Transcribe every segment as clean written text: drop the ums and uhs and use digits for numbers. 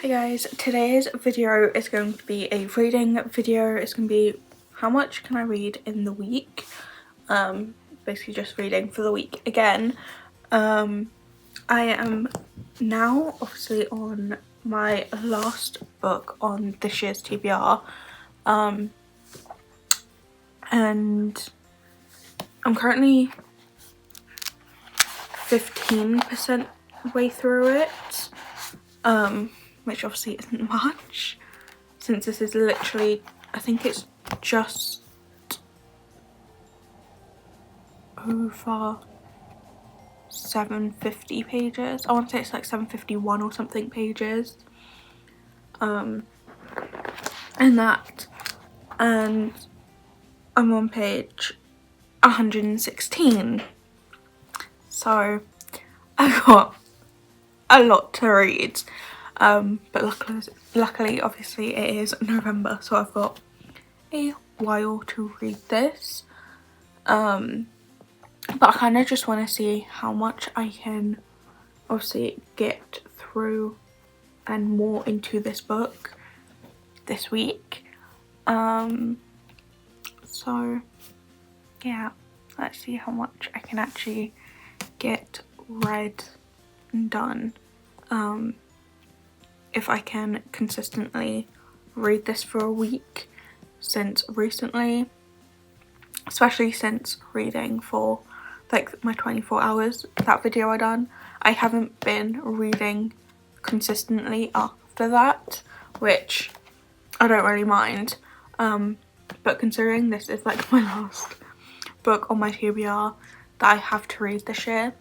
Hi guys, today's video is going to be a reading video. It's going to be how much can I read in the week. Basically just reading for the week again. I am now obviously on my last book on this year's TBR, and I'm currently 15% way through it, which obviously isn't much since this is literally, I think it's just over 750 pages. I want to say it's like 751 or something pages, and I'm on page 116, so I've got a lot to read, but luckily obviously it is November, so I've got a while to read this, but I kind of just want to see how much I can obviously get through and more into this book this week. So yeah, let's see how much I can actually get read and done. If I can consistently read this for a week, since recently, especially since reading for like my 24 hours, that video I done, I haven't been reading consistently after that, which I don't really mind, but considering this is like my last book on my TBR that I have to read this year,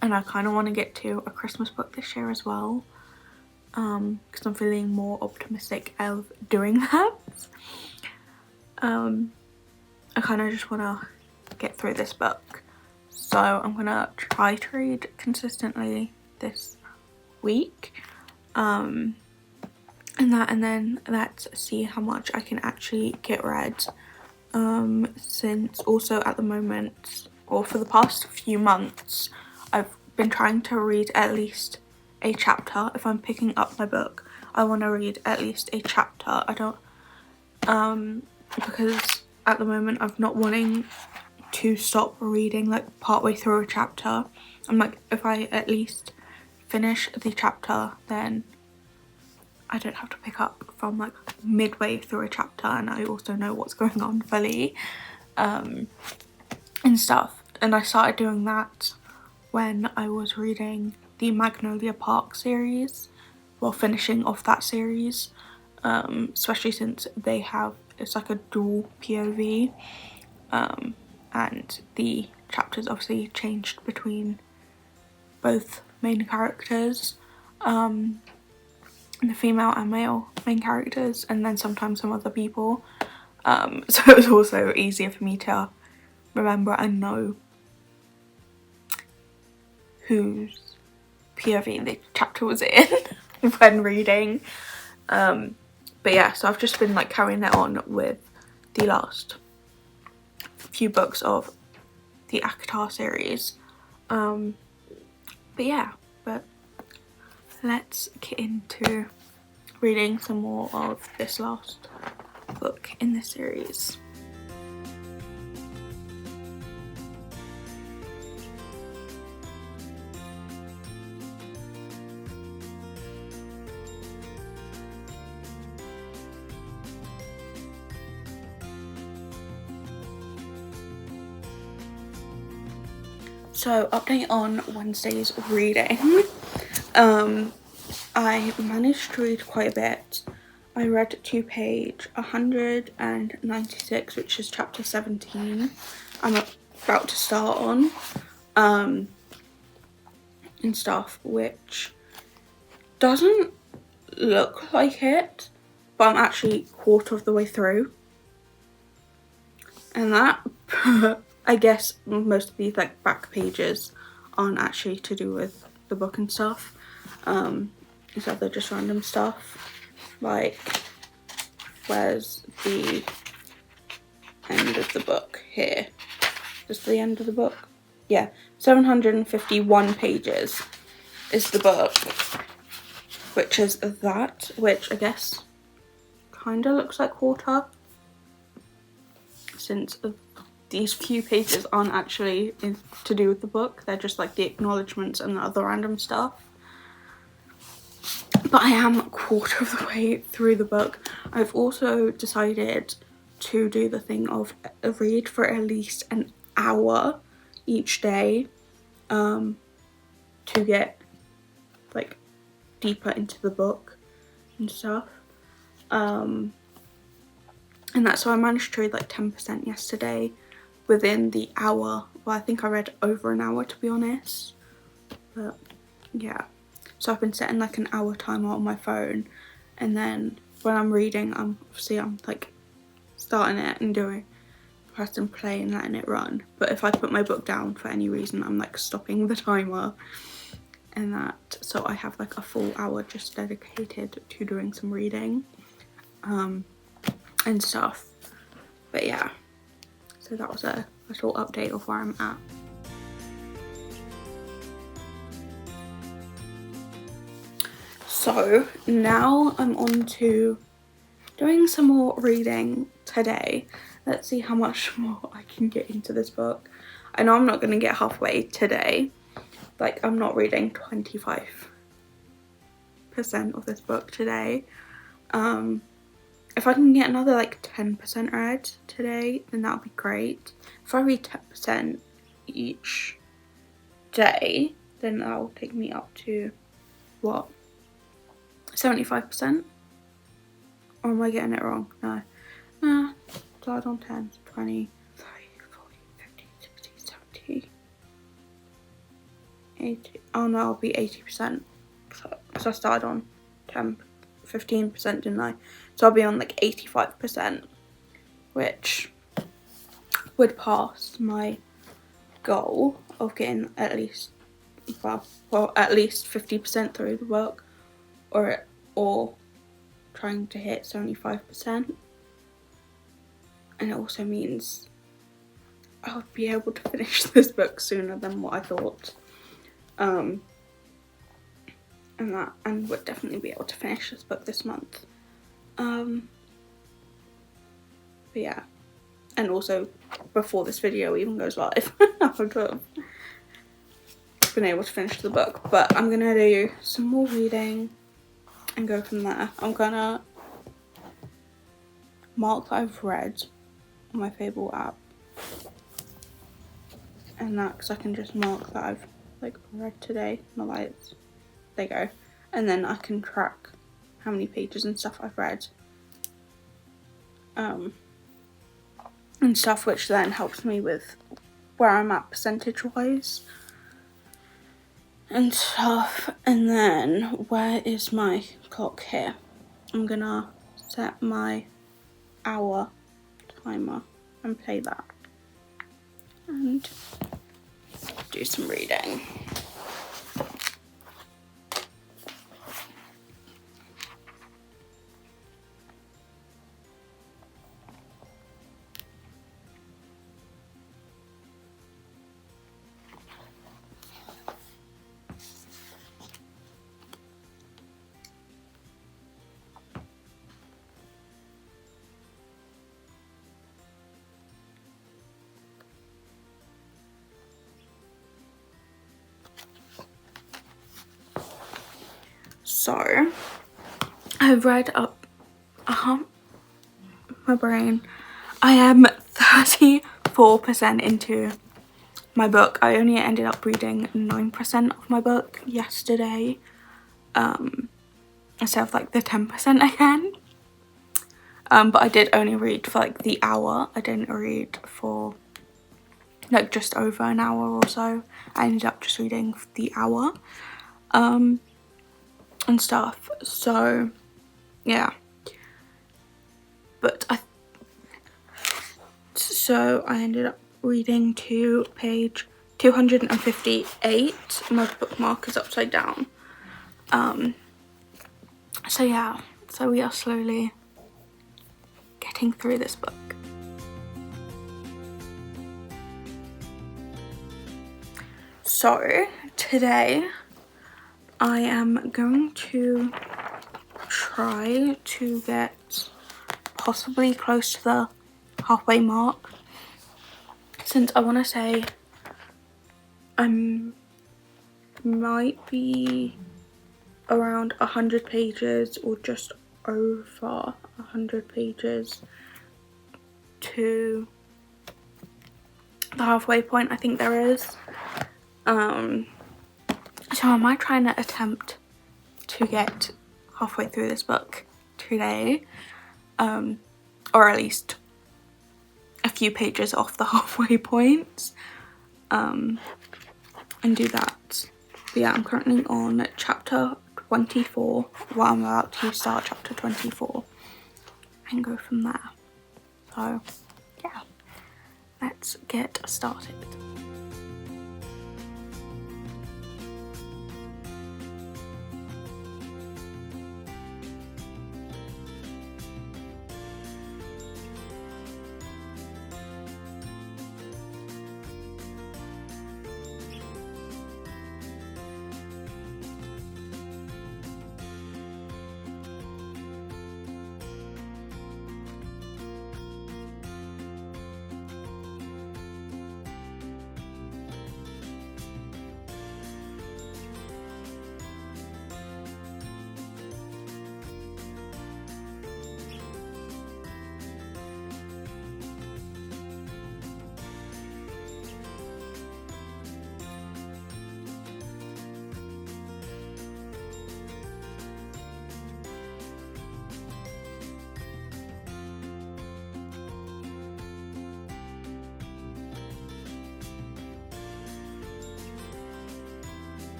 and I kind of want to get to a Christmas book this year as well, because I'm feeling more optimistic of doing that. I kind of just want to get through this book, so I'm gonna try to read consistently this week, and then let's see how much I can actually get read, since also at the moment, or for the past few months, I've been trying to read at least a chapter. If I'm picking up my book, I want to read at least a chapter. I don't, because at the moment I'm not wanting to stop reading like partway through a chapter. I'm like, if I at least finish the chapter, then I don't have to pick up from like midway through a chapter, and I also know what's going on fully, and stuff. And I started doing that when I was reading the Magnolia Park series, well, finishing off that series, especially since they have, it's like a dual POV, and the chapters obviously changed between both main characters, the female and male main characters, and then sometimes some other people, so it was also easier for me to remember and know whose POV the chapter was in when reading. But yeah, so I've just been like carrying that on with the last few books of the ACOTAR series. But yeah, but let's get into reading some more of this last book in this series. So, update on Wednesday's reading. I managed to read quite a bit. I read to page 196, which is chapter 17. I'm about to start on, and stuff, which doesn't look like it, but I'm actually quarter of the way through. And that, I guess most of these like back pages aren't actually to do with the book and stuff. Instead they're just random stuff, like where's the end of the book here? Is the end of the book? Yeah, 751 pages is the book, which is that, which I guess kind of looks like water, since these few pages aren't actually to do with the book. They're just like the acknowledgements and the other random stuff. But I am a quarter of the way through the book. I've also decided to do the thing of read for at least an hour each day, to get like deeper into the book and stuff. And that's so I managed to read like 10% yesterday within the hour. Well, I think I read over an hour, to be honest, but yeah. So I've been setting like an hour timer on my phone, and then when I'm reading, I'm like starting it and pressing play and letting it run. But if I put my book down for any reason, I'm like stopping the timer and that. So I have like a full hour just dedicated to doing some reading and stuff. But yeah, so that was a little update of where I'm at. So now I'm on to doing some more reading today. Let's see how much more I can get into this book. I know I'm not going to get halfway today. Like, I'm not reading 25% of this book today. If I can get another like 10% read today, then that would be great. If I read 10% each day, then that will take me up to, what, 75%? Or am I getting it wrong? No. Nah, start on 10, 20, 30, 40, 50, 60, 70, 80. Oh no, I'll be 80%. Because I started on 15%, didn't I? So I'll be on like 85%, which would pass my goal of getting at least, well, at least 50% through the book, or trying to hit 75%. And it also means I would be able to finish this book sooner than what I thought. And would definitely be able to finish this book this month. But yeah, and also before this video even goes live, I would have been able to finish the book. But I'm gonna do some more reading and go from there. I'm gonna mark that I've read on my Fable app, and that, because I can just mark that I've like read today, not like it's, there you go, and then I can track how many pages and stuff I've read, and stuff, which then helps me with where I'm at percentage wise and stuff. And then where is my clock here? I'm gonna set my hour timer and play that and do some reading. So I've read up my brain. I am 34% into my book. I only ended up reading 9% of my book yesterday, instead of like the 10% again. But I did only read for like the hour. I didn't read for like just over an hour or so. I ended up just reading for the hour and stuff. So yeah, but I ended up reading to page 258. My bookmark is upside down. So yeah, so we are slowly getting through this book. So today I am going to try to get possibly close to the halfway mark, since I want to say I might be around 100 pages or just over 100 pages to the halfway point I think there is. So I might try and attempt to get halfway through this book today, or at least a few pages off the halfway point, and do that. But yeah, I'm currently on chapter 24. Well, I'm about to start chapter 24 and go from there. So yeah, let's get started.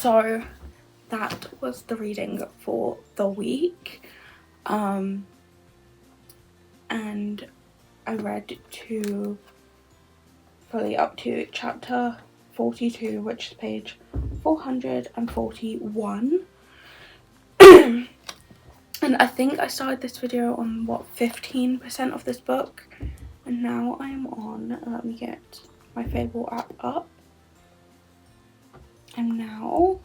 So that was the reading for the week, and I read to fully up to chapter 42, which is page 441. And I think I started this video on what, 15% of this book, and now I'm on, let me get my Fable app up. I'm now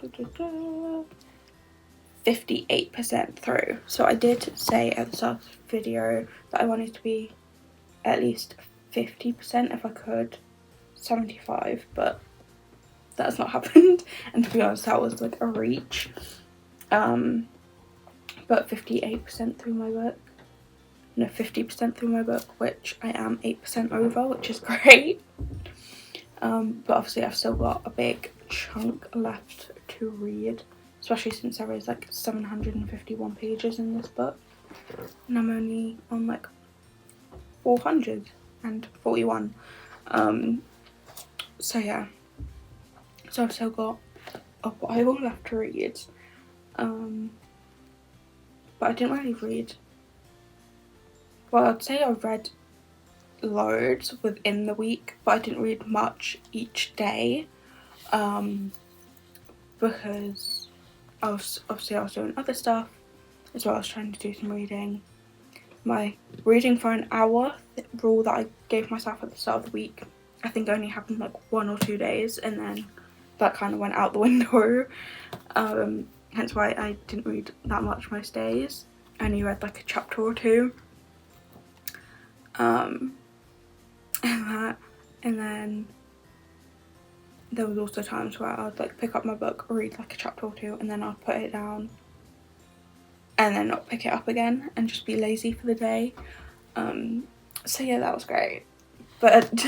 58% through. So I did say at the start of the video that I wanted to be at least 50% if I could, 75, but that's not happened. And to be honest, that was like a reach. But 58% through my book. No, 50% through my book, which I am 8% over, which is great. But obviously I've still got a big chunk left to read, especially since there is like 751 pages in this book, and I'm only on like 441. So yeah, so I've still got a while left to read, but I didn't really read, well, I'd say I read loads within the week, but I didn't read much each day, because I was doing other stuff as well as trying to do some reading. My reading for an hour rule that I gave myself at the start of the week, I think only happened like 1 or 2 days, and then that kind of went out the window. Hence why I didn't read that much most days. I only read like a chapter or two. And then there was also times where I'd like pick up my book, read like a chapter or two, and then I'd put it down and then not pick it up again and just be lazy for the day. So yeah, that was great. But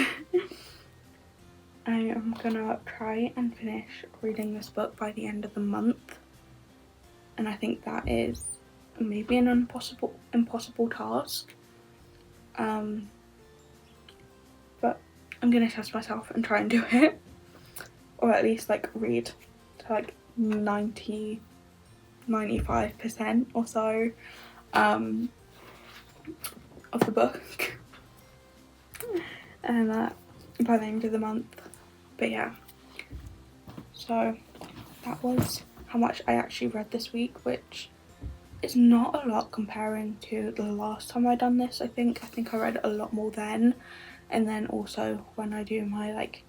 I am gonna try and finish reading this book by the end of the month, and I think that is maybe an impossible task. But I'm gonna test myself and try and do it, or at least like read to like 95% or so of the book, and by the end of the month. But yeah, so that was how much I actually read this week, which is not a lot comparing to the last time I done this. I think I read a lot more then, and then also when I do my like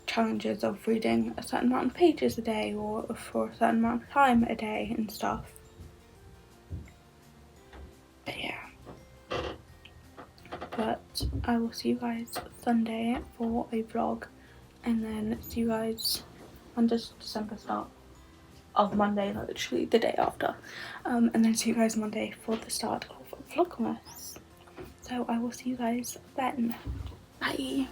challenges of reading a certain amount of pages a day or for a certain amount of time a day and stuff. But yeah, but I will see you guys Sunday for a vlog, and then see you guys on December start of Monday, not literally the day after, and then see you guys Monday for the start of Vlogmas. So I will see you guys then. Bye.